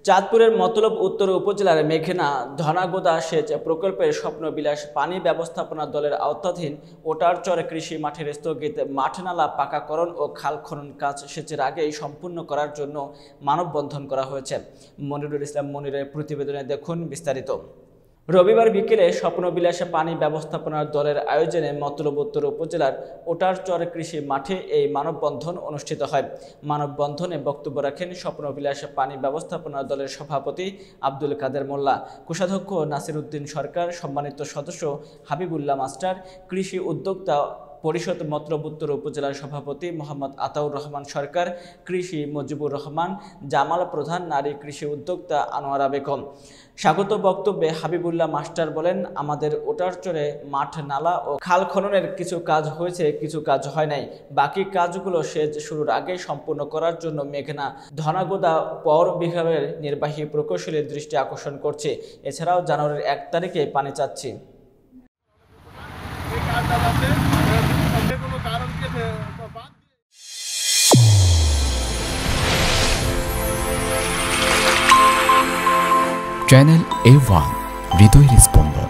চাঁদপুরের মতলব উত্তর উপজেলার মেঘনা ধনাগোদা সেচ প্রকল্পের স্বপ্নবিলাস পানি ব্যবস্থাপনা দলের আওতাধীন ওটারচর কৃষি মাঠের স্থগিত মাঠনালা পাকাকরণ ও খাল খনন কাজ সেচের আগেই সম্পূর্ণ করার জন্য মানববন্ধন করা হয়েছে। মনিরুল ইসলাম মনিরের প্রতিবেদনে দেখুন বিস্তারিত। রবিবার বিকেলে স্বপ্নবিলাস পানি ব্যবস্থাপনা দলের আয়োজনে মতলব উত্তর উপজেলার ওটারচর কৃষি মাঠে এই মানববন্ধন অনুষ্ঠিত হয়। মানববন্ধনে বক্তব্য রাখেন স্বপ্নবিলাস পানি ব্যবস্থাপনা দলের সভাপতি আব্দুল কাদের মোল্লা, কোষাধ্যক্ষ নাসির উদ্দিন সরকার, সম্মানিত সদস্য হাবিবুল্লাহ মাস্টার, কৃষি উদ্যোক্তা পরিষদ মতলব উত্তর উপজেলার সভাপতি মোহাম্মদ আতাউর রহমান সরকার, কৃষি মুজিবুর রহমান, জামাল প্রধান, নারী কৃষি উদ্যোক্তা আনোয়ারা বেগম। স্বাগত বক্তব্যে হাবিবুল্লাহ মাস্টার বলেন, আমাদের ওটারচরে মাঠ নালা ও খাল খননের কিছু কাজ হয়েছে, কিছু কাজ হয় নাই। বাকি কাজগুলো সেচ শুরুর আগে সম্পূর্ণ করার জন্য মেঘনা ধনাগোদা পৌর বিভাগের নির্বাহী প্রকৌশলীর দৃষ্টি আকর্ষণ করছে। এছাড়াও জানুয়ারির 1 তারিখে পানি চাচ্ছি। চ্যানেল A1 হৃদয়ের স্পন্দন।